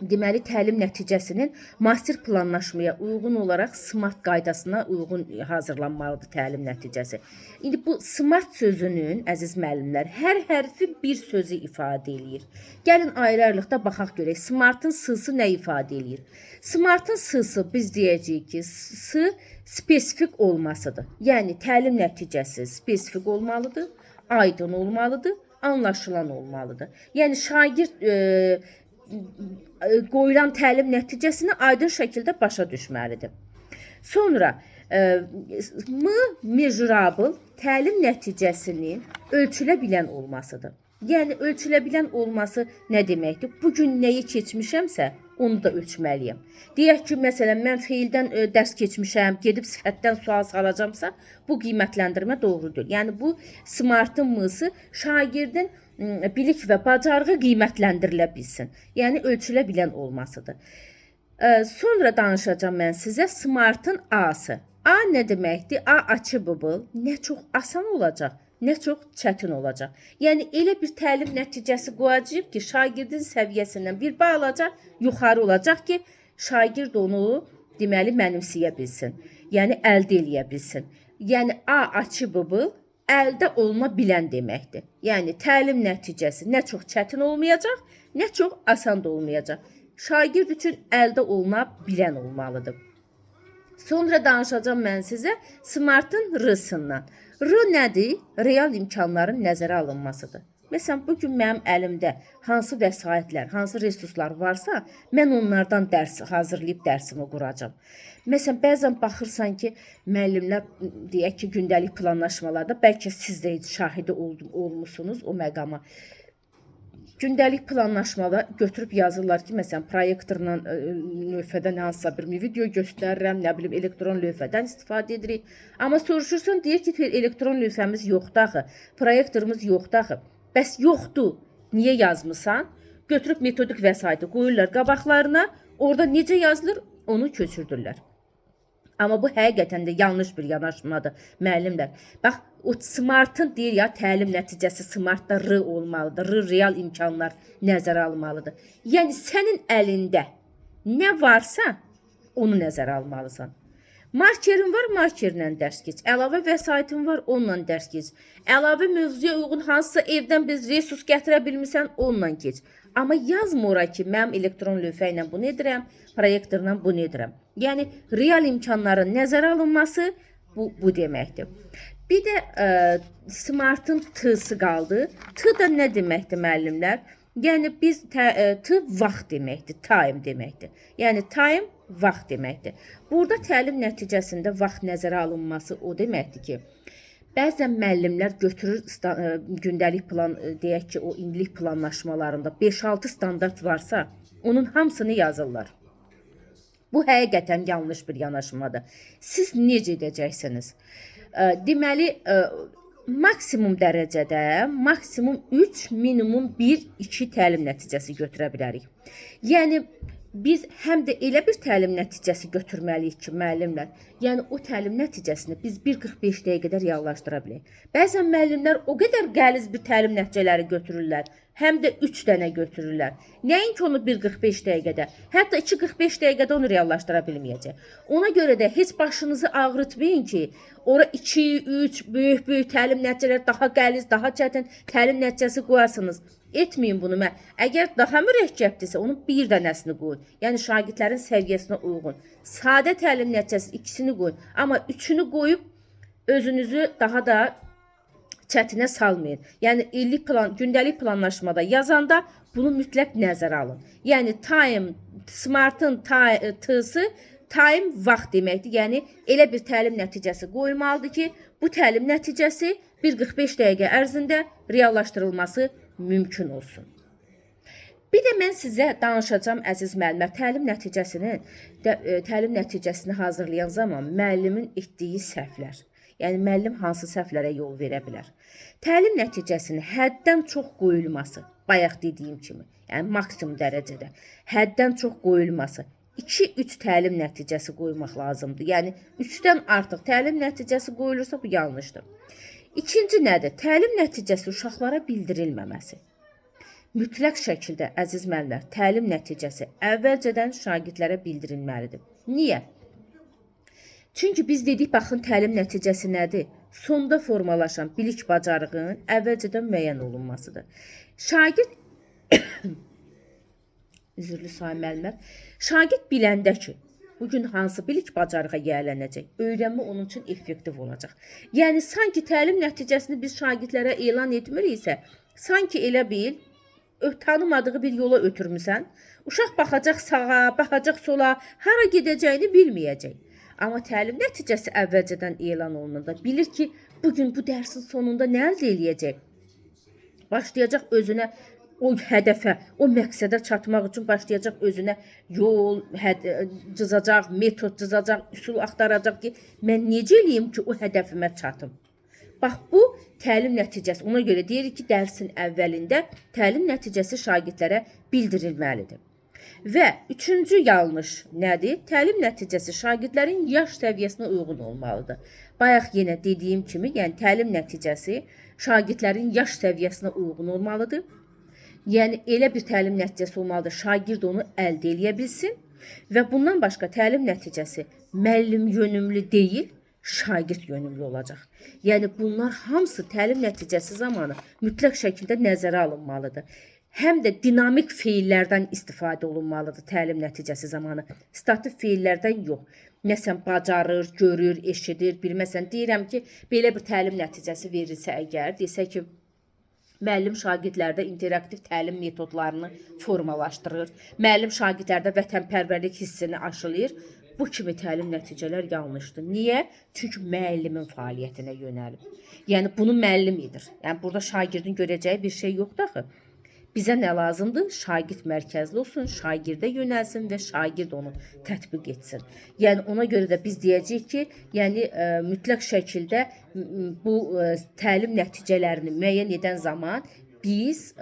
deməli təlim nəticəsinin master planlaşmaya uyğun olaraq SMART qaydasına uyğun hazırlanmalıdır təlim nəticəsi. İndi bu SMART sözünün, əziz müəllimlər, hər hərfi bir sözü ifadə eləyir. Gəlin ayrı-ayrılıqda baxaq görək. SMART-ın S-sı nə ifadə eləyir? SMART-ın S-sı biz deyəcəyik ki, S spesifik olmasıdır. Yəni təlim nəticəsi spesifik olmalıdır, aydın olmalıdır, anlaşılan olmalıdır. Yəni şagird qoyulan təlim nəticəsini aydın şəkildə başa düşməlidir. Sonra measurable təlim nəticəsinin ölçülə bilən olmasıdır. Yəni ölçülə bilən olması nə deməkdir? Bugün nəyi keçmişəmsə, onu da ölçməliyəm. Deyək ki, məsələn, mən feildən dərs keçmişəm, gedib sifətdən sual salacamsa, bu qiymətləndirmə doğru deyil. Yəni bu SMART-ın M-sı şagirdin bilik və bacarığı qiymətləndirilə bilsin. Yəni ölçülə bilən olmasıdır. Sonra danışacağım mən sizə SMART-ın A-sı. A nə deməkdir? A achievable, nə çox asan olacaq, nə çox çətin olacaq. Yəni elə bir təlim nəticəsi qoyacağıq ki, şagirdin səviyyəsindən bir balaca yuxarı olacaq ki, şagird onu deməli mənimsəyə bilsin. Yəni əldə eləyə bilsin. Yəni A achievable əldə oluna bilən deməkdir. Yəni təlim nəticəsi nə çox çətin olmayacaq, nə çox asan da olmayacaq. Şagird üçün əldə oluna bilən olmalıdır. Sonra danışacağım mən sizə SMART-ın R-sından. R nədir? Real imkanların nəzərə alınmasıdır. Məsələn, bugün mənim əlimdə hansı vəsaitlər, hansı resurslar varsa, mən onlardan dərs hazırlayıb dərsimi quracağam. Məsələn, bəzən baxırsan ki, müəllimlər deyək ki, gündəlik planlaşmalarda, bəlkə siz də şahidi olmusunuz o məqama. Gündəlik planlaşmada götürüb yazırlar ki, məsələn, proyektorla lövhədən hansısa bir video göstərirəm, nə bilim, elektron lövhədən istifadə edirik. Amma soruşursan, deyir ki, elektron lövhəmiz yoxdur axı, proyektorumuz yoxdur axı. Bəs yoxdur, niyə yazmısan? Götürüb metodik vəsaiti qoyurlar qabaqlarına, orada necə yazılır, onu köçürdürlər. Amma bu həqiqətən də yanlış bir yanaşmadır, müəllimlər. Bax, o SMART-ın deyir ya, təlim nəticəsi SMART-da R olmalıdır, R real imkanlar nəzərə almalıdır. Yəni, sənin əlində nə varsa, onu nəzərə almalısan. Markerin var, markerlə dərs keç. Əlavə vəsaitin var, onunla dərs keç. Əlavə mövzuya uyğun hansısa evdən biz resurs gətirə bilmirsən, onunla keç. Amma yazma ora ki, mənim elektron lövhə ilə bunu edirəm, proyektorla bunu edirəm. Yəni, real imkanların nəzərə alınması bu deməkdir. Bir də SMART-ın T-sı qaldı. T da nə deməkdir, müəllimlər? Yəni, biz T vaxt deməkdir, time deməkdir. Yəni, time vaxt deməkdir. Burada təlim nəticəsində vaxt nəzərə alınması o deməkdir ki, bəzən müəllimlər götürür gündəlik plan, deyək ki, o indilik planlaşmalarında 5-6 standart varsa, onun hamısını yazırlar. Bu həqiqətən yanlış bir yanaşmadır. Siz necə edəcəksiniz? Deməli, maksimum dərəcədə, maksimum 3, minimum 1-2 təlim nəticəsi götürə bilərik. Yəni, biz həm də elə bir təlim nəticəsi götürməliyik ki, müəllimlər, yəni o təlim nəticəsini biz 1:45 dəqiqədə reallaşdıra bilək. Bəzən müəllimlər o qədər qəliz bir təlim nəticələri götürürlər, həm də 3 dənə götürürlər. Nəinki onu 1:45 dəqiqədə, hətta 2:45 dəqiqədə onu reallaşdıra bilməyəcək. Ona görə də heç başınızı ağrıtmayın ki, ora 2, 3 böyük təlim nəticələri daha qəliz, daha çətin təlim nəticəsi qoyasınız. Etməyin bunu. Əgər daha mürəkkəbdirsə, onun bir dənəsini qoyun. Yəni, şagirdlərin səviyyəsinə uyğun. Sadə təlim nəticəsi ikisini qoyun. Amma üçünü qoyub, özünüzü daha da çətinə salmayın. Yəni, gündəlik planlaşmada yazanda bunu mütləq nəzərə alın. Yəni, time, SMART-ın T-sı time vaxt deməkdir. Yəni, elə bir təlim nəticəsi qoyulmalıdır ki, bu təlim nəticəsi 1:45 dəqiqə ərzində reallaşdırılması mümkün olsun. Bir də mən sizə danışacağım, əziz müəllimlər, təlim nəticəsini hazırlayan zaman müəllimin etdiyi səhvlər. Yəni, müəllim hansı səhvlərə yol verə bilər? Təlim nəticəsinin həddən çox qoyulması, bayaq dediyim kimi, yəni maksimum dərəcədə, həddən çox qoyulması, 2-3 təlim nəticəsi qoymaq lazımdır. Yəni, 3-dən artıq təlim nəticəsi qoyulursa, bu yanlışdır. İkinci nədir? Təlim nəticəsi uşaqlara bildirilməməsi. mütləq şəkildə əziz müəllimlər, təlim nəticəsi əvvəlcədən şagirdlərə bildirilməlidir. Niyə? Çünki biz dedik, baxın, təlim nəticəsi nədir? Sonda formalaşan bilik bacarığın əvvəlcədən müəyyən olunmasıdır. Şagird üzürlü say müəllimlər, şagird biləndə ki, bugün hansı bilik bacarığa yiyələnəcək, öyrənmə onun üçün effektiv olacaq. Yəni, sanki təlim nəticəsini biz şagirdlərə elan etmiriksə, sanki elə bil, tanımadığı bir yola ötürmüsən, uşaq baxacaq sağa, baxacaq sola, hara gedəcəyini bilməyəcək. Amma təlim nəticəsi əvvəlcədən elan olunanda bilir ki, bugün bu dərsin sonunda nə əldə eləyəcək? Başlayacaq özünə o hədəfə, o məqsədə çatmaq üçün başlayacaq özünə yol cızacaq, metod cızacaq, üsul axtaracaq ki, mən necə eləyim ki, o hədəfimə çatım? Bax, bu təlim nəticəsi. Ona görə deyirik ki, dərsin əvvəlində təlim nəticəsi şagirdlərə bildirilməlidir. Və üçüncü yanlış nədir? Təlim nəticəsi şagirdlərin yaş səviyyəsinə uyğun olmalıdır. Bayaq yenə dediyim kimi, yəni təlim nəticəsi şagirdlərin yaş səviyyəsinə uyğun olmalıdır. Yəni elə bir təlim nəticəsi olmalıdır, şagird onu əldə edə bilsin və bundan başqa təlim nəticəsi müəllim yönümlü deyil, şagird yönümlü olacaq. Yəni bunlar hamısı təlim nəticəsi zamanı mütləq şəkildə nəzərə alınmalıdır. Həm də dinamik feillərdən istifadə olunmalıdır təlim nəticəsi zamanı. Statik feillərdən yox. Məsələn, bacarır, görür, eşidir, bilməsən. Deyirəm ki, belə bir təlim nəticəsi verilsə əgər, desək ki, müəllim şagirdlərdə interaktiv təlim metodlarını formalaşdırır, müəllim şagirdlərdə vətənpərvərlik hissini aşılayır. Bu kimi təlim nəticələr yanlışdır. Niyə? Çünki müəllimin fəaliyyətinə yönəlib. Yəni, bunu müəllim edir. Yəni, burada şagirdin görəcəyi bir şey yoxdur axı. Bizə nə lazımdır? Şagird mərkəzli olsun, şagirdə yönəlsin və şagird onu tətbiq etsin. Yəni, ona görə də biz deyəcəyik ki, yəni, mütləq şəkildə bu təlim nəticələrini müəyyən edən zaman biz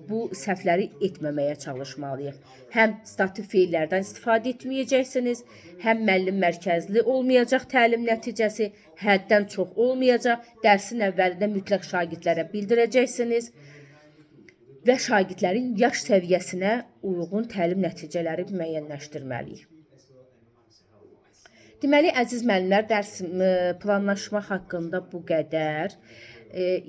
bu səhvləri etməməyə çalışmalıyıq. Həm statik feillərdən istifadə etməyəcəksiniz, həm müəllim mərkəzli olmayacaq təlim nəticəsi, həddən çox olmayacaq, dərsin əvvəlində mütləq şagirdlərə bildirəcəksiniz və şagirdlərin yaş səviyyəsinə uyğun təlim nəticələri müəyyənləşdirməliyik. Deməli, əziz müəllimlər, dərs planlaşma haqqında bu qədər.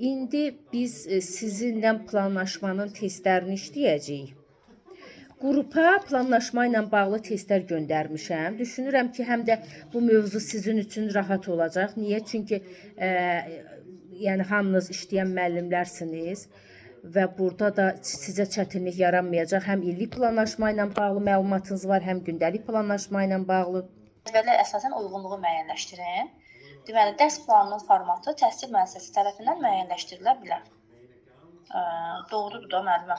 İndi biz sizinlə planlaşmanın testlərini işləyəcəyik. Qrupa planlaşma ilə bağlı testlər göndərmişəm. Düşünürəm ki, həm də bu mövzu sizin üçün rahat olacaq. Niyə? Çünki yəni, hamınız işləyən müəllimlərsiniz və burada da sizə çətinlik yaranmayacaq. Həm illik planlaşma ilə bağlı məlumatınız var, həm gündəlik planlaşma ilə bağlı. Belə əsasən uyğunluğu müəyyənləşdirin. Deməli, dərs planının formatı təhsil müəssisəsi tərəfindən müəyyənləşdirilə bilər. Doğrudur da müəllimə.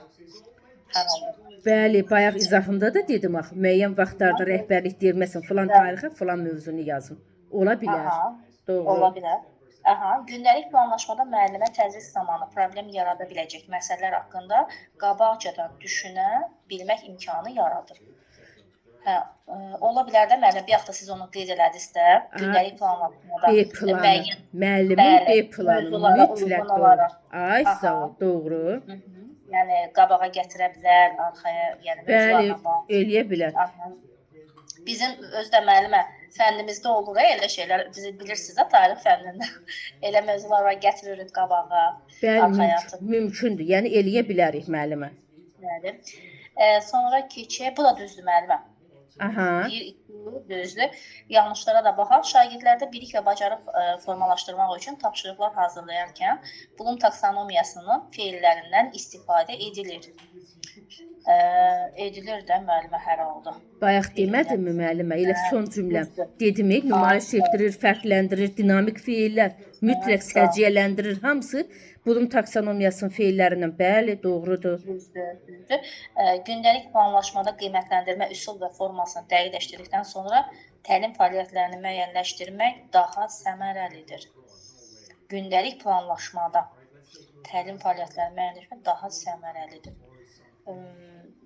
Bəli, bayaq izahımda da dedim axı, müəyyən vaxtlarda rəhbərlik deyir, məsələn, filan tarixə, filan mövzunu yazın. Ola bilər. Doğru. Ola bilər. Gündəlik planlaşmada müəllimə tədris zamanı problem yarada biləcək məsələlər haqqında qabaqcadan düşünə bilmək imkanı yaradır. Ola bilər də müəllim, bir hafta siz onu qeyd elədinizsə, gündəlik planlamada B planı, müəllimin B planı mütləq doğru. Ay, sağ ol, doğru. Yəni qabağa gətirə bilər, arxaya, yəni bəli, eləyə bilər. Bizim özdə müəllimə fənnimizdə olur elə şeylər, bizi bilirsiniz də tarix fənnində. Elə mövzular var, gətiririk qabağa, arxaya. Bəli, mümkündür. Yəni eləyə bilərik müəllimə. Bəli. Sonra keçək, bu da düzdür müəllimə. Aha. Düzdür. Yanlışlara da baxaq. Şagirdlərdə bilik və bacarıq formalaşdırmaq üçün tapşırıqlar hazırlayarkən Bloom taksonomiyasının feillərindən istifadə edilir. Edilir də müəllimə hər halda. Bayaq demədimmi müəllimə? Elə son cümləm. Dedim, nümayiş etdirir, fərqləndirir, dinamik feillər, mütləq səciyyələndirir, hamısı Bloom taksonomiyasının feillərindən. Bəli, doğrudur. Düzdür. Gündəlik planlaşmada qiymətləndirmə üsul və formasını dəqiqləşdirdikdən sonra təlim fəaliyyətlərini müəyyənləşdirmək daha səmərəlidir. Gündəlik planlaşmada təlim fəaliyyətlərini müəyyənləşdirmək daha səmərəlidir.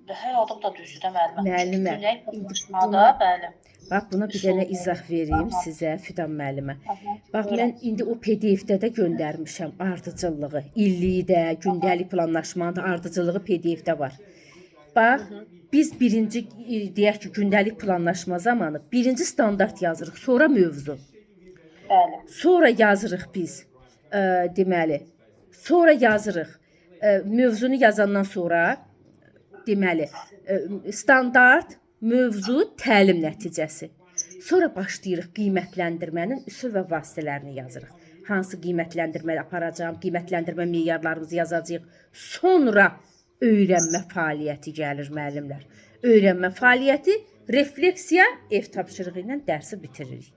Hər halda da düzdür də müəllimə. Müəllimə, Gündəlik planlaşmada, bəli. Bax buna bir dənə izah vereyim sizə Fidan müəllimə. Bax mən indi o PDF-də də göndərmişəm ardıcıllığı, illiyi də, gündəlik planlaşmanın da ardıcıllığı PDF-də var. Bax biz birinci deyək ki, gündəlik planlaşma zamanı birinci standart yazırıq, sonra mövzu. Bəli. Sonra yazırıq biz deməli. Sonra yazırıq mövzunu yazandan sonra deməli standart, mövzu, təlim nəticəsi. Sonra başlayırıq qiymətləndirmənin üsul və vasitələrini yazırıq. Hansı qiymətləndirmə aparacağım, qiymətləndirmə meyarlarımızı yazacağıq. Sonra öyrənmə fəaliyyəti gəlir müəllimlər. Öyrənmə fəaliyyəti, refleksiya, ev tapşırığı ilə dərsi bitiririk.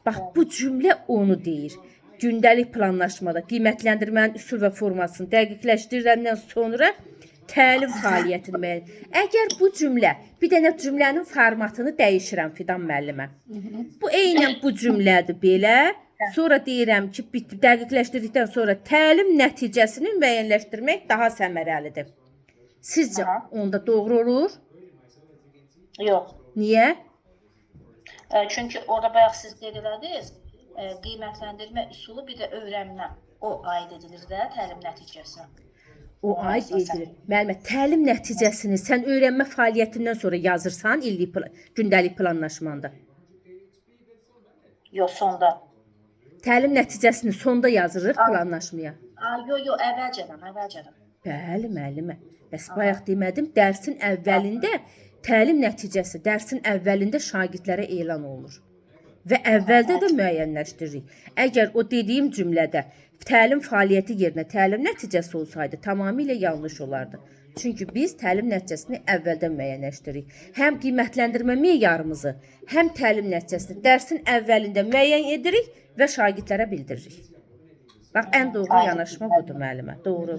Bax bu cümlə onu deyir. Gündəlik planlaşmada qiymətləndirmənin üsul və formasını dəqiqləşdirəndən sonra təlim fəaliyyətini müəyyən. Əgər bu cümlə, bir dənə cümlənin formatını dəyişirəm Fidan müəllimə. Bu eynən bu cümlədir belə. Sonra deyirəm ki, dəqiqləşdirdikdən sonra təlim nəticəsini müəyyənləşdirmək daha səmərəlidir. Sizcə onda doğru olur? Yox. Niyə? Çünki orada bayaq siz qeyd elədiniz, qiymətləndirmə üsulu bir də öyrənmə. O aid edilir də təlim nəticəsinə. O aid edilir. Müəllimə, təlim nəticəsini sən öyrənmə fəaliyyətindən sonra yazırsan gündəlik planlaşmanda. Yox, sonda. Təlim nəticəsini sonda yazırıq planlaşmaya. Yox, əvvəlcədən. Bəli, müəllimə. Bəs bayaq demədim, dərsin əvvəlində təlim nəticəsi dərsin əvvəlində şagirdlərə elan olunur. Və əvvəldə də müəyyənləşdiririk. Əgər o dediyim cümlədə təlim fəaliyyəti yerinə təlim nəticəsi olsaydı, tamamilə yanlış olardı. Çünki biz təlim nəticəsini əvvəldən müəyyənləşdiririk. Həm qiymətləndirmə meyarımızı, həm təlim nəticəsini dərsin əvvəlində müəyyən edirik və şagirdlərə bildiririk. Bax, ən doğru yanaşma budur müəllimə, doğru.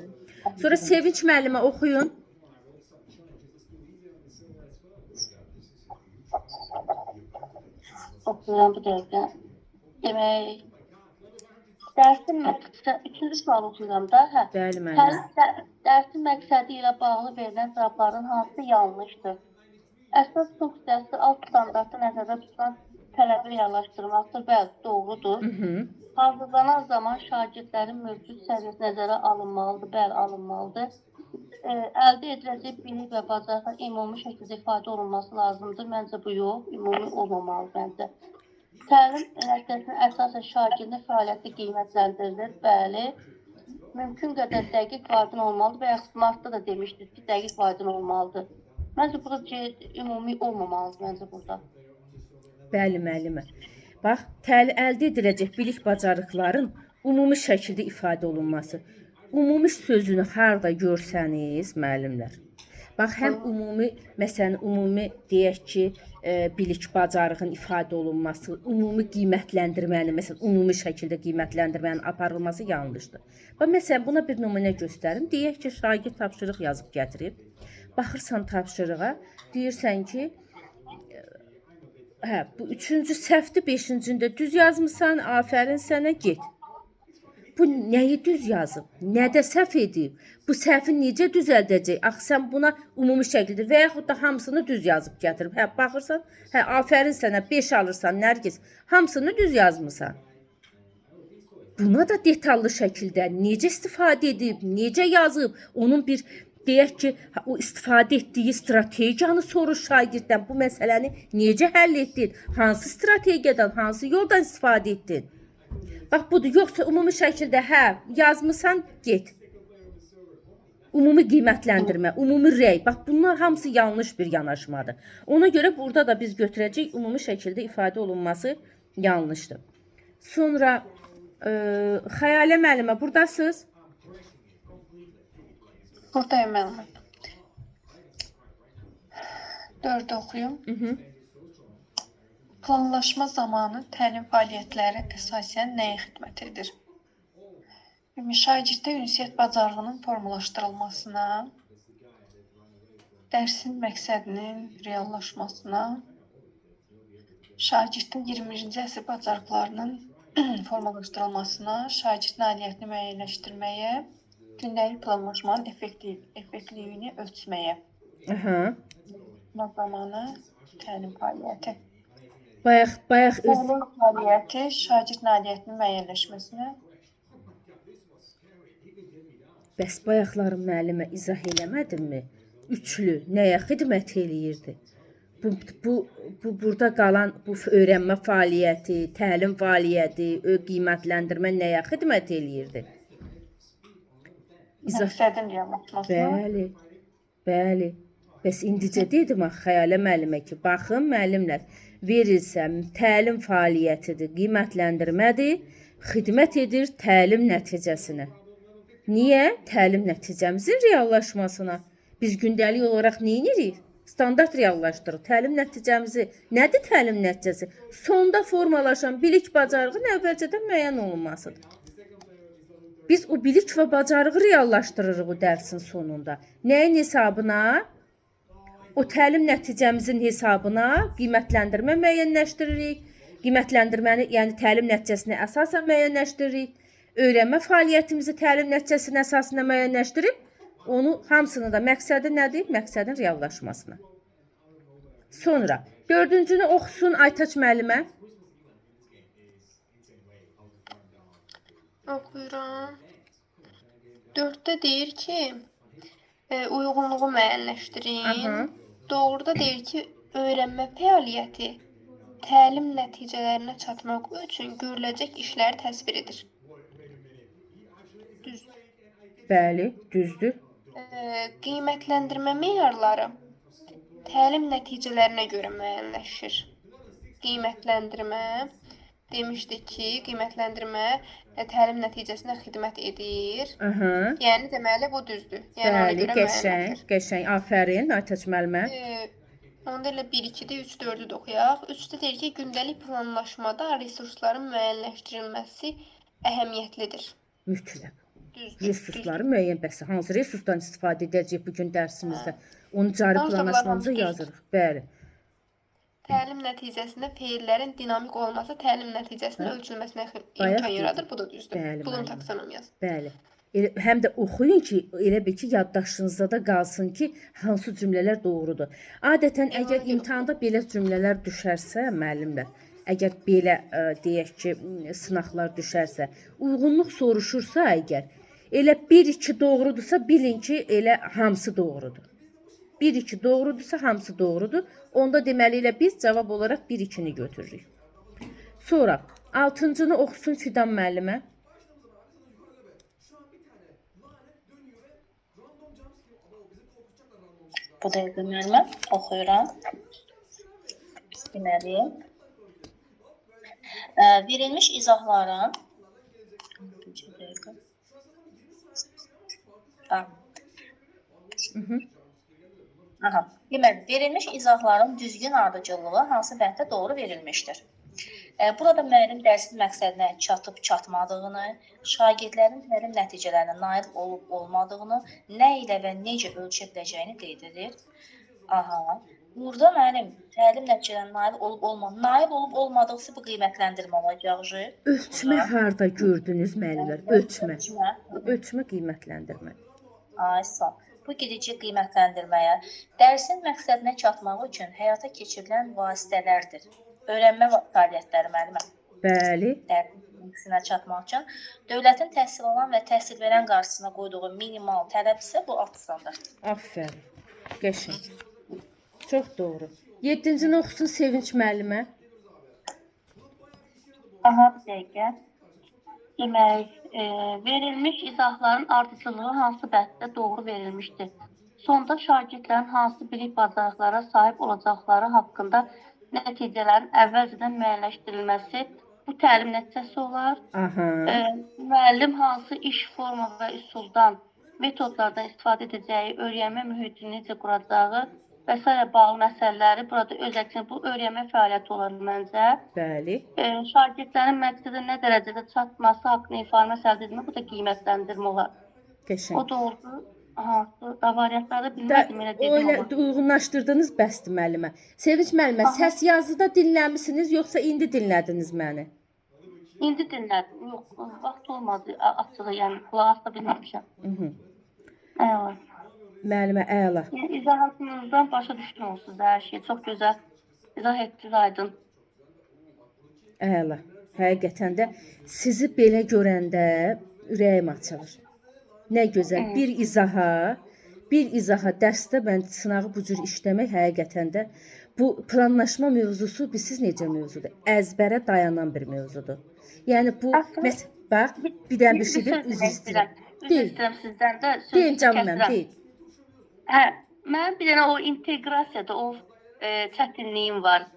Sonra Sevinç müəllimə oxuyun. Oxuyuram bu dəqiqə. Demək, dərsin məqsədi, 3-cü sual oxuyuram da. Bəli, müəllimə. Dərsin məqsədi ilə bağlı verilən cavabların hansı yanlışdır? Əsas funksiyası alt standartı nəzərdə tutulan tələbi reallaşdırmaqdır. Bəli, doğrudur. Hazırlanan zaman şagirdlərin mövcud səviyyəsi nəzərə alınmalıdır. Bəli, alınmalıdır. Əldə ediləcək bilik və bacarıqlar ümumi şəkildə ifadə olunması lazımdır. Məncə bu yox, ümumi olmamalı məncə. Təlim nəticəsinin əsasən şagirdin fəaliyyəti qiymətləndirilir. Bəli, mümkün qədər dəqiq və aydın olmalıdır və yaxud Martda da demişdik ki, dəqiq və aydın olmalıdır. Məncə burada ümumi olmamalıdır məncə burada. Bəli, müəllimə. Bax, əldə ediləcək bilik bacarıqların ümumi şəkildə ifadə olunması. Ümumi sözünü harda görsəniz, müəllimlər. Bax, həm ümumi, məsələn, ümumi deyək ki, bilik bacarığın ifadə olunması, ümumi qiymətləndirmənin, məsələn, ümumi şəkildə qiymətləndirmənin aparılması yanlışdır. Bax, məsələn, buna bir nümunə göstərim. Deyək ki, şagird tapşırıq yazıb gətirib. Baxırsan tapşırığa, deyirsən ki, bu 3-cü səhvdir, 5-cində düz yazmısan, afərin sənə, get. Bu nəyi düz yazıb? Nədə səhv edib? Bu səhvi necə düzəldəcək? Axı sən buna ümumi şəkildə və yaxud da hamısını düz yazıb gətirib. Baxırsan, afərin sənə 5 alırsan, Nərgiz, hamısını düz yazmısan. Buna da detallı şəkildə necə istifadə edib, necə yazıb, onun bir deyək ki, o istifadə etdiyi strategiyanı soruş şagirddən, bu məsələni necə həll etdin, hansı strategiyadan, hansı yoldan istifadə etdin? Bax, budur, yoxsa ümumi şəkildə, yazmısan, get. Ümumi qiymətləndirmə, ümumi rəy, bax, bunlar hamısı yanlış bir yanaşmadır. Ona görə burada da biz götürəcək, ümumi şəkildə ifadə olunması yanlışdır. Sonra, Xəyalə müəllimə, buradasınız? Buradayım müəllimə. 4 oxuyum. Planlaşma zamanı təlim fəaliyyətləri əsasən nəyə xidmət edir? Şagirddə ünsiyyət bacarığının formalaşdırılmasına, dərsin məqsədinin reallaşmasına, şagirdin 20-ci əsr bacarıqlarının formalaşdırılmasına, şagirdin nailiyyətini müəyyənləşdirməyə, gündəlik planlaşmanın effektivliyini ölçməyə. Zamanı təlim fəaliyyəti. bayaq öz Təlim fəaliyyəti şagird nailiyyətinin müəyyənləşməsinə bəs bayaqları müəllimə izah eləmədimmi? Üçlü nəyə xidmət eləyirdi? Bu burada qalan bu öyrənmə fəaliyyəti, təlim fəaliyyəti, qiymətləndirmə nəyə xidmət eləyirdi? məqsədin reallaşmasına. Bəli. Bəli. Bəs indicə dedim axı Xəyalə müəllimə ki, baxın müəllimlər, verilsə təlim fəaliyyətidir, qiymətləndirmədir, xidmət edir təlim nəticəsinə. Niyə? Təlim nəticəmizin reallaşmasına. Biz gündəlik olaraq nə edirik? Standart reallaşdırır. Təlim nəticəmizi. Nədir təlim nəticəsi? Sonda formalaşan bilik bacarığın əvvəlcədən müəyyən olunmasıdır. Biz o bilik və bacarığı reallaşdırırıq o dərsin sonunda. Nəyin hesabına? O təlim nəticəmizin hesabına qiymətləndirmə müəyyənləşdiririk. Qiymətləndirməni, yəni təlim nəticəsinə əsasən müəyyənləşdiririk. Öyrənmə fəaliyyətimizi təlim nəticəsinin əsasında müəyyənləşdirib, onu hamısının da məqsədi nədir? Məqsədin reallaşmasına. Sonra dördüncünü oxusun Aytaç müəllimə. Oxuyuram. 4-də deyir ki, uyğunluğu müəyyənləşdirin. Aha. Doğruda deyir ki, öyrənmə fəaliyyəti təlim nəticələrinə çatmaq üçün görüləcək işləri təsvir edir. Düzdür. Bəli, düzdür. Qiymətləndirmə meyarları təlim nəticələrinə görə müəyyənləşir. Qiymətləndirmə demişdik ki, qiymətləndirmə təlim nəticəsinə xidmət edir. Aha. Yəni deməli bu düzdür. Yəni ona Bəli, görə qəşəng, müəyyənləşir. qəşəng. Afərin Aytaç müəllimə. Onda elə 1-2-də 3-4-ü də oxuyaq. 3-də deyir ki, gündəlik planlaşmada resursların müəyyənləşdirilməsi əhəmiyyətlidir. Mütləq. Düzdür. Resursları müəyyən bəs hansı resursdan istifadə edəcəyik bu gün dərsimizdə? Onu cari Hansı planlaşmamıza bunlar yazırıq. Bəli. Təlim nəticəsində feillərin dinamik olması təlim nəticəsinin ölçülməsinə imkan yaradır. Bu da düzdür. Bəli, Bloom müəllim. taksonomiyası. Bəli. Həm də oxuyun ki, elə bil ki, yaddaşınızda da qalsın ki, hansı cümlələr doğrudur. Adətən əgər imtahanda belə cümlələr düşərsə, müəllimlər, əgər belə deyək ki, sınaqlar düşərsə, uyğunluq soruşursa əgər, elə 1-2 doğrudursa, bilin ki, elə hamısı doğrudur. 1-2 doğrudursa, hamısı doğrudur. Onda deməli elə biz cavab olaraq 1-2-ni götürürük. Sonra 6-cını oxusun Fidan müəllimə. Bu dəqiqə müəllimə oxuyuram. Deməli, verilmiş izahların Deməli, verilmiş izahların düzgün ardıcıllığı hansı bənddə doğru verilmişdir? Burada müəllim dərsin məqsədinə çatıb-çatmadığını, şagirdlərin təlim nəticələrinə nail olub-olmadığını, nə ilə və necə ölçə biləcəyini qeyd edir. Burada müəllim təlim nəticələrinə nail olub-olmadıqsa bu qiymətləndirmə olacaq. Ölçmə harda gördünüz müəllimlər? Ölçmə. Ölçmə qiymətləndirmə. Sağ. Bu gidici qiymətləndirməyə dərsin məqsədinə çatmaq üçün həyata keçirilən vasitələrdir. Öyrənmə fəaliyyətləri müəllimə. Bəli. Dərsin məqsədinə çatmaq üçün dövlətin təhsil alan və təhsil verən qarşısına qoyduğu minimal tələb isə bu alt standart. Aferin. Qəşəng. Çox doğru. 7-cini oxusun Sevinç müəllimə. Bir dəqiqə. Demək, verilmiş izahların ardıcıllığı hansı bənddə doğru verilmişdir? Sonda şagirdlərin hansı bilik bacarıqlara sahib olacaqları haqqında nəticələrin əvvəlcədən müəyyənləşdirilməsi bu təlim nəticəsi olar. Müəllim hansı iş forma və üsuldan, metodlardan istifadə edəcəyi, öyrənmə mühitini necə quracağı və s. bağlı məsələləri burada öz əksini bu öyrənmə fəaliyyəti olar məncə. Bəli. Şagirdlərin məqsədə nə dərəcədə çatması haqqında informasiya əldə etmək bu da qiymətləndirmə olar. Qəşəng. O doğru. Variantlarda bilmədim elə dedim amma. Uyğunlaşdırdınız bəsdir müəllimə. Sevinç müəllimə, səs yazıda dinləmisiniz yoxsa indi dinlədiniz məni? İndi dinlədim. Yox, vaxt olmadı açığı, yəni qulaq asa bilməmişəm. Əla. Müəllimə, əla. Yəni izahatınızdan başa düşdüm onsuz hər şey. Çox gözəl izah etdiniz, aydın. Əla. Həqiqətən də sizi belə görəndə ürəyim açılır. Nə gözəl bir izaha dərsdə mən sınağı bu cür işləmək həqiqətən də bu planlaşma mövzusu bilirsiz necə mövzudur? Əzbərə dayanan bir mövzudur. Yəni bu bax bir dənə bir şey deyim, üzr istəyirəm. Üzr istəyirəm sizdən də. Deyin canım mənim, deyin. Hə, mənim bir dənə o inteqrasiyada o çətinliyim var.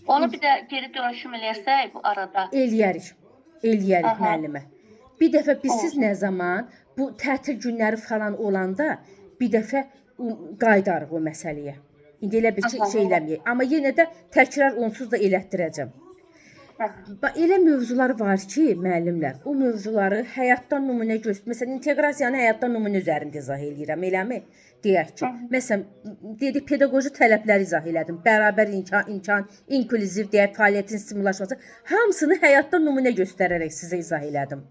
Onu bir də geri dönüşüm eləyərsək bu arada. Eləyərik müəllimə. Bir dəfə siz nə zaman bu tətil günləri falan olanda bir dəfə qayıdarıq o məsələyə. İndi elə bir şey eləməyək. Amma yenə də təkrar onsuz da elətdirəcəm. Elə mövzular var ki, müəllimlər, o mövzuları həyatdan nümunə göstərir. Məsələn, inteqrasiyanı həyatdan nümunə üzərində izah eləyirəm, eləmi? Deyək ki, məsələn, dedik pedaqoji tələbləri izah elədim. Bərabər imkan, inklüziv deyək, fəaliyyətin stimulaşması, hamısını həyatdan nümunə göstərərək sizə izah elədim.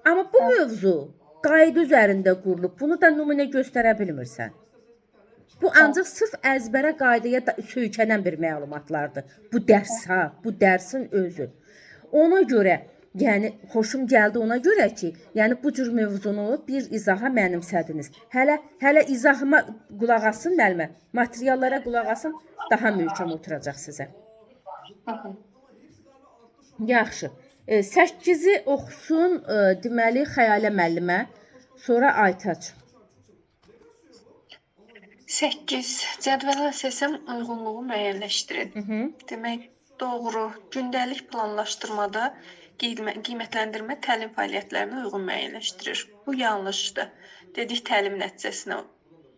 Amma bu mövzu qayda üzərində qurulub, bunu da nümunə göstərə bilmirsən. Bu ancaq sırf əzbərə qaydaya söykənən bir məlumatlardır. Bu dərsin özü. Ona görə, yəni xoşum gəldi ona görə ki, yəni bu cür mövzunu bir izaha mənimsədiniz. Hələ izahıma qulaq asın müəllimə, materiallara qulaq asın, daha möhkəm oturacaq sizə. Yaxşı. 8-i oxusun, deməli Xəyalə müəllimə, sonra Aytac. 8. Cədvələ səsim uyğunluğu müəyyənləşdirin. Demək, doğru, gündəlik planlaşdırmada qiymətləndirmə təlim fəaliyyətlərinə uyğun müəyyənləşdirir. Bu yanlışdır. Dedik təlim nəticəsinə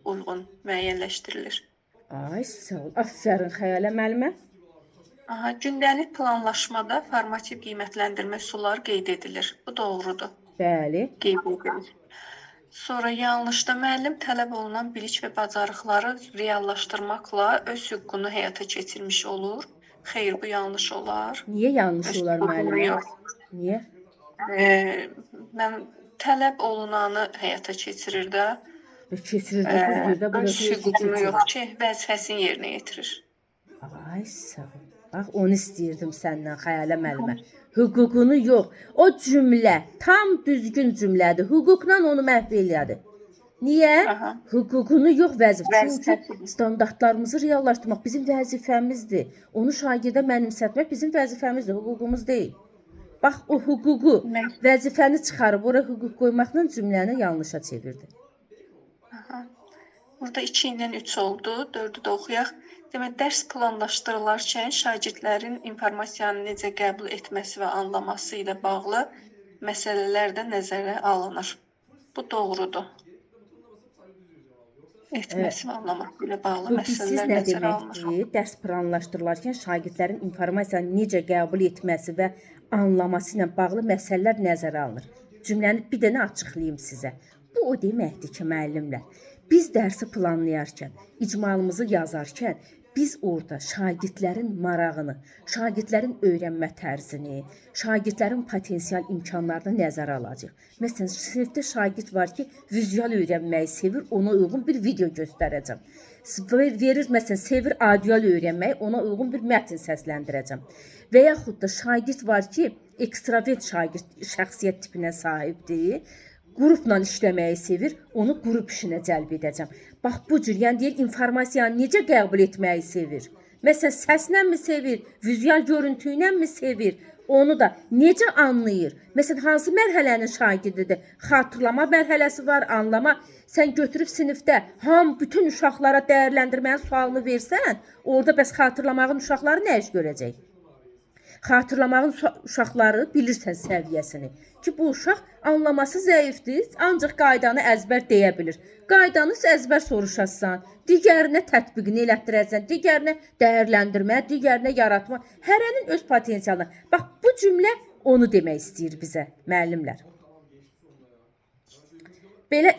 uyğun müəyyənləşdirilir. Ay, sağ ol. Afərin Xəyalə müəllimə. Gündəlik planlaşmada formativ qiymətləndirmə üsulları qeyd edilir. Bu doğrudur. Bəli. Qeyd edilir. Sonra yanlışda müəllim tələb olunan bilik və bacarıqları reallaşdırmaqla öz hüququnu həyata keçirmiş olur. Xeyr, bu yanlış olar. Niyə yanlış olar müəllimə? Niyə? Mən tələb olunanı həyata keçirir də. Keçirir də düzdür də. Öz hüququnu yox ki, vəzifəsini yerinə yetirir. Ay, sağ ol. Bax, onu istəyirdim səndən Xəyalə müəllimə. Hüququnu yox. O cümlə tam düzgün cümlədir. Hüquqla onu məhv elədi. Niyə? Hüququnu yox, vəzifə. Çünki standartlarımızı reallaşdırmaq bizim vəzifəmizdir. Onu şagirdə mənimsətmək bizim vəzifəmizdir, hüququmuz deyil. Bax, o hüququ, vəzifəni çıxarıb ora hüquq qoymaqla cümləni yanlışa çevirdi. Burada 2 ilə 3 oldu. 4-ü də oxuyaq. Demək, dərs planlaşdırılarkən şagirdlərin informasiyanı necə qəbul etməsi və anlaması ilə bağlı məsələlər də nəzərə alınır. Bu doğrudur. Etməsi və anlaması ilə bağlı məsələlər nəzərə alınır. Siz nə deməkdir? Dərs planlaşdırılarkən şagirdlərin informasiyanı necə qəbul etməsi və anlaması ilə bağlı məsələlər nəzərə alınır. Cümləni bir dənə açıqlayım sizə. Bu o deməkdir ki, müəllimlər, biz dərsi planlayarkən, icmalımızı yazarkən, biz orada şagirdlərin marağını, şagirdlərin öyrənmə tərzini, şagirdlərin potensial imkanlarını nəzərə alacağıq. Məsələn, sinifdə şagird var ki, vizual öyrənməyi sevir, ona uyğun bir video göstərəcəm. Verir, məsələn, sevir audial öyrənməyi, ona uyğun bir mətn səsləndirəcəm. Və yaxud da şagird var ki, ekstravert şagird şəxsiyyət tipinə sahibdir. Qrupla işləməyi sevir, onu qrup işinə cəlb edəcəm. Bax, bu cür, yəni deyir, informasiyanı necə qəbul etməyi sevir? Məsələn, səslə mi sevir, vizual görüntü ilə mi sevir? Onu da necə anlayır? Məsələn, hansı mərhələnin şagirdidir? Xatırlama mərhələsi var, anlama. Sən götürüb sinifdə bütün uşaqlara dəyərləndirməyin sualını versən, orada bəs xatırlamağın uşaqları nə iş görəcək? Xatırlamağın uşaqları bilirsən səviyyəsini. Ki, bu uşaq anlaması zəifdir, ancaq qaydanı əzbər deyə bilir. Qaydanı əzbər soruşasan, digərinə tətbiqini elətdirəsən, digərinə dəyərləndirmə, digərinə yaratma. Hərənin öz potensialına. Bax, bu cümlə onu demək istəyir bizə, müəllimlər. Belə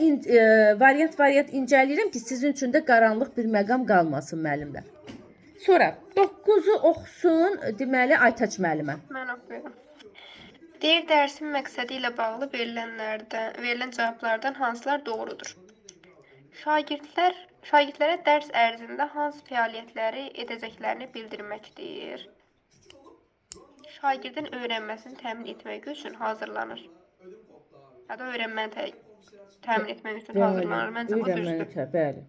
variant incələyirəm ki, sizin üçün də qaranlıq bir məqam qalmasın, müəllimlər. Sonra 9-u oxusun, deməli Aytaç müəllimə. Mən oxuyuram. Deyir, dərsin məqsədi ilə bağlı verilən cavablardan hansılar doğrudur? Şagirdlərə dərs ərzində hansı fəaliyyətləri edəcəklərini bildirməkdir. şagirdin öyrənməsini təmin etmək üçün hazırlanır. Ya da öyrənməni təmin etmək üçün hazırlanır. Məncə bu düzdür. Bəli.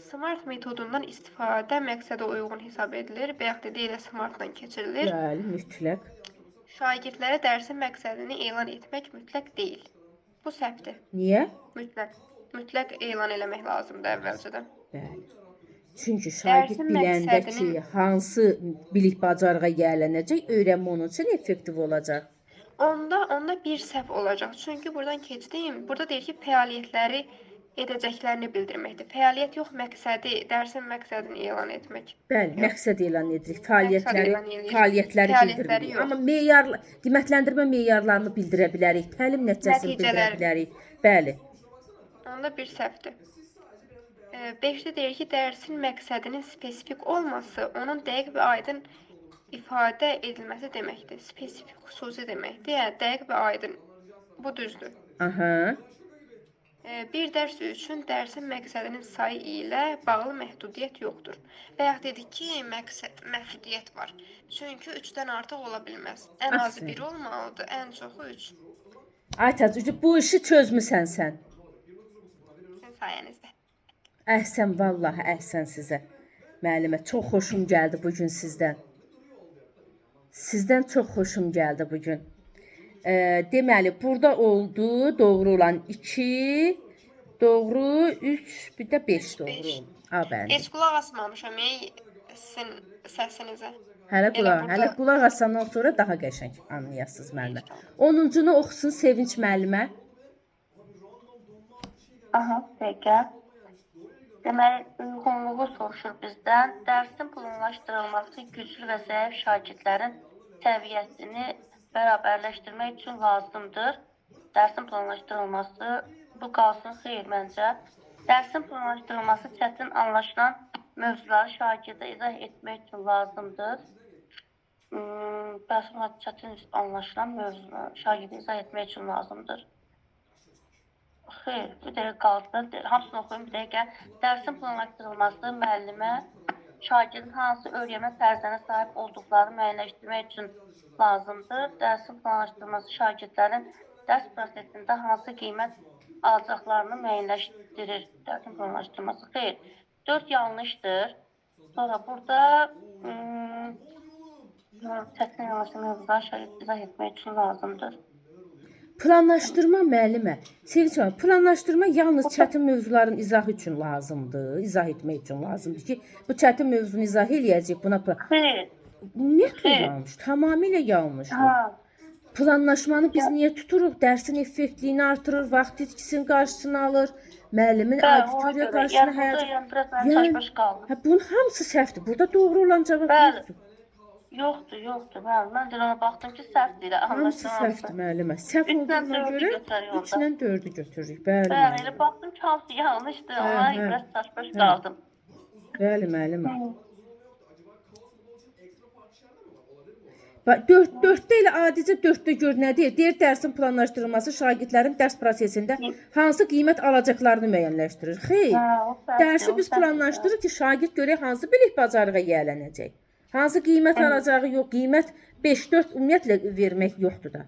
Smart metodundan istifadə məqsədə uyğun hesab edilir və yaxud da deyilə smartla keçirilir. Bəli, mütləq. Şagirdlərə dərsin məqsədini elan etmək mütləq deyil. Bu səhvdir. Niyə? Mütləq elan eləmək lazımdır əvvəlcədən. Bəli. Çünki şagird Dərsin biləndə ki, məqsədinin- hansı bilik bacarığa yiyələnəcək, öyrənmə onun üçün effektiv olacaq. Onda bir səhv olacaq. Çünki buradan keçdim. Burada deyir ki, fəaliyyətləri edəcəklərini bildirməkdir. Fəaliyyət yox, məqsədi, dərsin məqsədini elan etmək. Bəli, məqsəd elan edirik, Məqsəd elan edirik. fəaliyyətləri Fəaliyyətləri bildiririk. yox. Amma qiymətləndirmə meyarlarını bildirə bilərik, təlim nəticəsini bildirə Nəticələri. bilərik. Bəli. Onda bir səhvdir. 5-də deyir ki, dərsin məqsədinin spesifik olması onun dəqiq və aydın ifadə edilməsi deməkdir. Spesifik, xüsusi deməkdir. Yəni dəqiq və aydın. Bu düzdür. Aha. Bir dərs üçün dərsin məqsədinin sayı ilə bağlı məhdudiyyət yoxdur. Və yaxud dedik ki, məhdudiyyət var. Çünki 3-dən artıq ola bilməz. Ən azı Aferin. 1 olmalıdır, ən çoxu 3. Aytac, bu işi çözmüsən sən. Sizin sayənizdə. Əhsən, vallahi əhsən sizə. Müəllimə, çox xoşum gəldi bu gün sizdən. Sizdən çox xoşum gəldi bu gün. Deməli, burada oldu doğru olan 2, doğru 3, bir də 5 doğru oldu. A bəli. Heç qulaq asmamışam sizin səsinizə. Hələ qulaq asandan sonra daha qəşəng anlayasınız müəllimə. 10-cunu oxusun Sevinç müəllimə. Aha, dəqiqə. Deməli, uyğunluğu soruşur bizdən. Dərsin planlaşdırılması güclü və zəif şagirdlərin səviyyəsini bərabərləşdirmək üçün lazımdır. Dərsin planlaşdırılması, bu qalsın xeyir məncə. Dərsin planlaşdırılması çətin anlaşılan mövzuları şagirdə izah etmək üçün lazımdır. Dərsin çətin anlaşılan mövzuları şagirdə izah etmək üçün lazımdır. Xeyr, bir dəqiqə qalsın. Hamısını oxuyum bir dəqiqə. Dərsin planlaşdırılması müəllimə şagirdin hansı öyrənmə tərzinə sahib olduqlarını müəyyənləşdirmək üçün lazımdır. Dərsin planlaşdırılması şagirdlərin dərs prosesində hansı qiymət alacaqlarını müəyyənləşdirir. Dərsin planlaşdırılması. Xeyr, 4 yanlışdır. Sonra burada çətin yanlışlı mövzuları şagird izah etmək üçün lazımdır. Planlaşdırma müəllimə. Sevinç müəllimə, planlaşdırma yalnız çətin mövzuların izahı üçün lazımdır, izah etmək üçün lazımdır ki, bu çətin mövzunu izah eləyəcək buna. Xeyr. Ümumiyyətlə yanlış, tamamilə yanlışdır. Planlaşmanı biz niyə tuturuq? Dərsin effektliyini artırır, vaxt itkisinin qarşısını alır, müəllimin auditoriya qarşısına həyat. Bunun hamısı səhvdir. Burada doğru olan cavab yoxdur. Yoxdur. Mən də ona baxdım ki, səhvdir. Hamısı səhvdir müəllimə. Səhv olduğuna görə 3-dən 4-ü götürürük. Bəli. Elə baxdım ki, hamısı yanlışdır. Ona biraz çaşbaş qaldım. Bəli müəllimə. 4-də elə adicə 4-də gör nə deyir? Deyir dərsin planlaşdırılması şagirdlərin dərs prosesində hansı qiymət alacaqlarını müəyyənləşdirir. Xeyr. Dərsi biz planlaşdırırıq ki, şagird görək hansı bilik bacarığa yiyələnəcək. Hansı qiymət alacağı yox, qiymət 5-4 ümumiyyətlə vermək yoxdur da.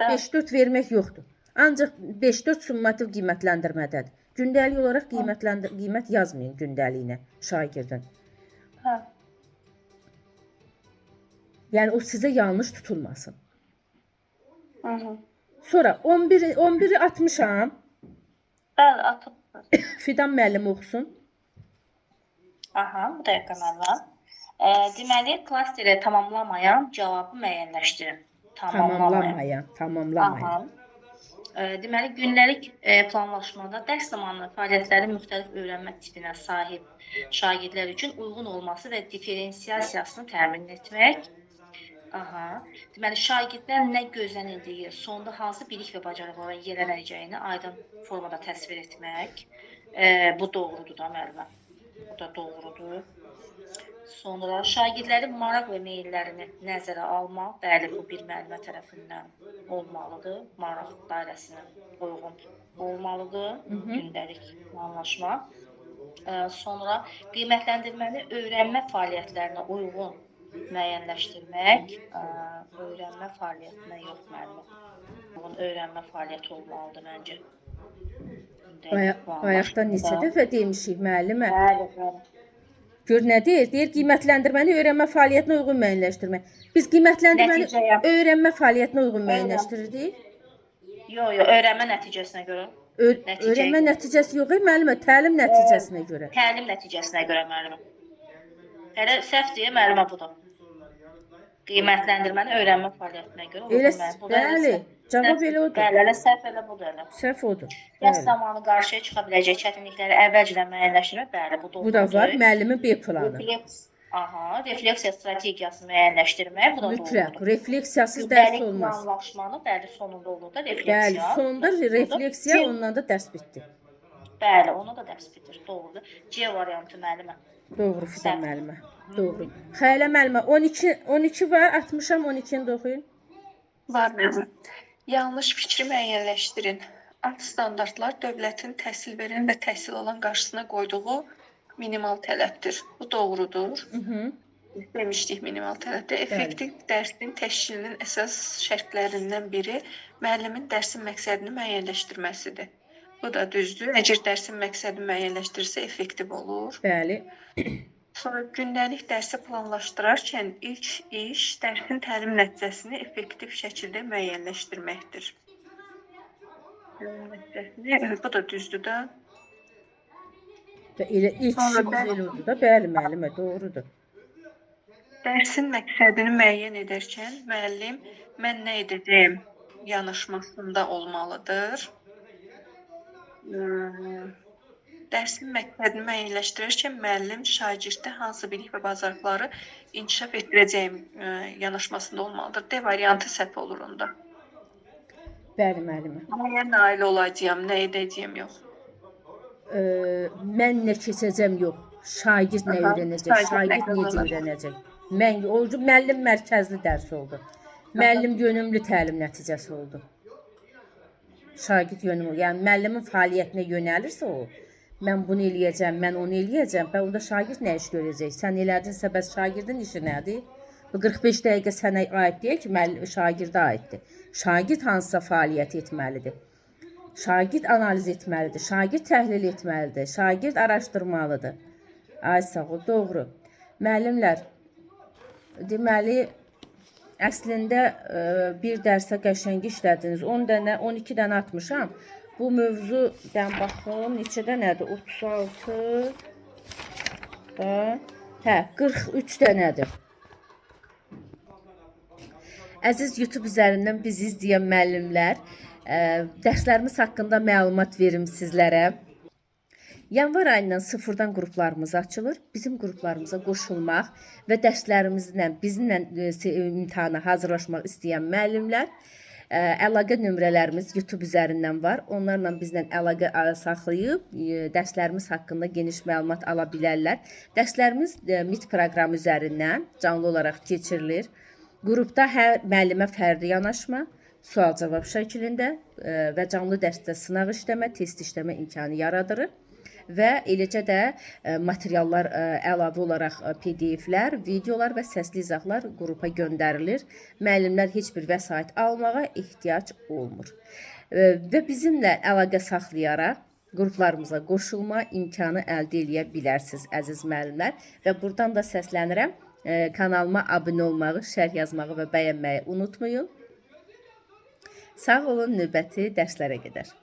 5-4 vermək yoxdur. Ancaq 5-4 summativ qiymətləndirmədədir. Gündəlik olaraq qiymət yazmayın gündəliyinə şagirdin. Yəni o sizə yanlış tutulmasın. Sonra 11-i atmışam. Bəli, atıbsınız. Fidan müəllim oxusun. Aha, bu dəqiqə müəllim. Deməli, klasteri tamamlamayan cavabı müəyyənləşdirin. Tamamlamayan. Aha. Deməli, gündəlik planlaşmada dərs zamanı fəaliyyətlərin müxtəlif öyrənmə tipinə sahib şagirdlər üçün uyğun olması və diferensiyasiyasını təmin etmək. Aha. Deməli, şagirdlər nə gözlənildiyi, sonda hansı bilik və bacarıqlara yiyələnəcəyini aydın formada təsvir etmək. Bu doğrudur da müəllimə. Bu da doğrudur. Sonra şagirdlərin maraq və meyllərini nəzərə almaq, bəli, bu bir müəllimə tərəfindən olmalıdır. Maraq dairəsinə uyğun olmalıdır, gündəlik planlaşma. Sonra qiymətləndirməni öyrənmə fəaliyyətlərinə uyğun müəyyənləşdirmək öyrənmə fəaliyyətinə yox müəllimə. Bunun öyrənmə fəaliyyəti olmalıdır məncə. Bayaqda neçə dəfə demişik müəllimə. Bəli, bəli. Gör nə deyir? Deyir qiymətləndirməni öyrənmə fəaliyyətinə uyğun müəyyənləşdirmək. Biz qiymətləndirməni Nəticəyə. öyrənmə fəaliyyətinə uyğun müəyyənləşdirirdik. Yox, öyrənmə nəticəsinə görə. Nəticəyə Öyrənmə görə. nəticəsi yox, müəllimə, təlim nəticəsinə görə. Təlim nəticəsinə görə müəllimə. Elə səhv deyə müəllimə budur. Qiymətləndirməni öyrənmə fəaliyyətinə görə. Elə uyğun müəyyən- bəli, cavab elə odur. Bəli, elə səhv elə budur elə. Səhv odur. Dərs Bəli. zamanı qarşıya çıxa biləcək çətinlikləri əvvəlcədən müəyyənləşdirmək, bəli, bu Bu da var, müəllimin B planı. Refleksiya strategiyası müəyyənləşdirmək, bu da Mütləq, doğrudur. refleksiyasız dərs Gündəlik olmaz. planlaşmanı, bəli, sonunda olur da refleksiya. Bəli, sonda refleksiya, ondan da dərs bitdi. Bəli, onu da dərs bitir, doğrudur. C variantı müəllimə. Doğru Fidan müəllimə. Doğru. Xəyalə müəllimə 12 var, 60-am 12-ni də oxuyun. Var müəllimə. Yanlış fikri müəyyənləşdirin. Alt standartlar dövlətin təhsil verən və təhsil alan qarşısına qoyduğu minimal tələbdir. Bu doğrudur. Demişdik minimal tələbdir. Effektiv dərsin təşkilinin əsas şərtlərindən biri müəllimin dərsin məqsədini müəyyənləşdirməsidir. Bu da düzdür. Əgər dərsin məqsədini müəyyənləşdirsə effektiv olur. Bəli. Sonra gündəlik dərsi planlaşdırarkən ilk iş dərsin təlim nəticəsini effektiv şəkildə müəyyənləşdirməkdir. Bu da düzdür da. Və elə ilk işimiz elə oldu da, bəli müəllimə, doğrudur. Dərsin məqsədini müəyyən edərkən müəllim mən nə edəcəyim yanaşmasında olmalıdır. Dərsin məqsədini müəyyənləşdirərkən müəllim şagirddə hansı bilik və bacarıqları inkişaf etdirəcəyim yanaşmasında olmalıdır. D variantı səhv olur onda. Bəli müəllimə. Nəyə nail olacağam, nə edəcəyim yox. Mən nə keçəcəm yox. Şagird nə öyrənəcək, şagird necə öyrənəcək. Mən oldu müəllim mərkəzli dərs oldu. Müəllim yönümlü təlim nəticəsi oldu. Şagird yönümlü, yəni müəllimin fəaliyyətinə yönəlirsə o, mən bunu eləyəcəm, mən onu eləyəcəm, və onda şagird nə iş görəcək? Sən elədinsə bəs şagirdin işi nədir? Bu 45 dəqiqə sənə aid deyil ki, şagirdə aiddir. Şagird hansısa fəaliyyət etməlidir. Şagird analiz etməlidir, şagird təhlil etməlidir, şagird araşdırmalıdır. Ay sağ ol, doğru. Müəllimlər, deməli, əslində bir dərsə qəşəng işlədiniz. 10 dənə, 12 dənə atmışam. Bu mövzudan baxım, neçədə nədir? 36 və 43 dənədir. Əziz YouTube üzərindən bizi izləyən müəllimlər, dərslərimiz haqqında məlumat verim sizlərə. Yanvar ayından sıfırdan qruplarımız açılır. Bizim qruplarımıza qoşulmaq və dərslərimizlə bizimlə imtahana hazırlaşmaq istəyən müəllimlər, əlaqə nömrələrimiz YouTube üzərindən var. Onlarla bizlə əlaqə saxlayıb dərslərimiz haqqında geniş məlumat ala bilərlər. Dərslərimiz MIT proqramı üzərindən canlı olaraq keçirilir. Qrupda hər müəllimə fərdi yanaşma, sual-cavab şəklində və canlı dərsdə sınaq işləmə, test işləmə imkanı yaradırıq. Və eləcə də materiallar əlavə olaraq PDF-lər, videolar və səsli izahlar qrupa göndərilir. Müəllimlər heç bir vəsait almağa ehtiyac olmur. Və bizimlə əlaqə saxlayaraq qruplarımıza qoşulma imkanı əldə edə bilərsiniz, əziz müəllimlər. Və buradan da səslənirəm, kanalıma abunə olmağı, şərh yazmağı və bəyənməyi unutmayın. Sağ olun, növbəti dərslərə qədər.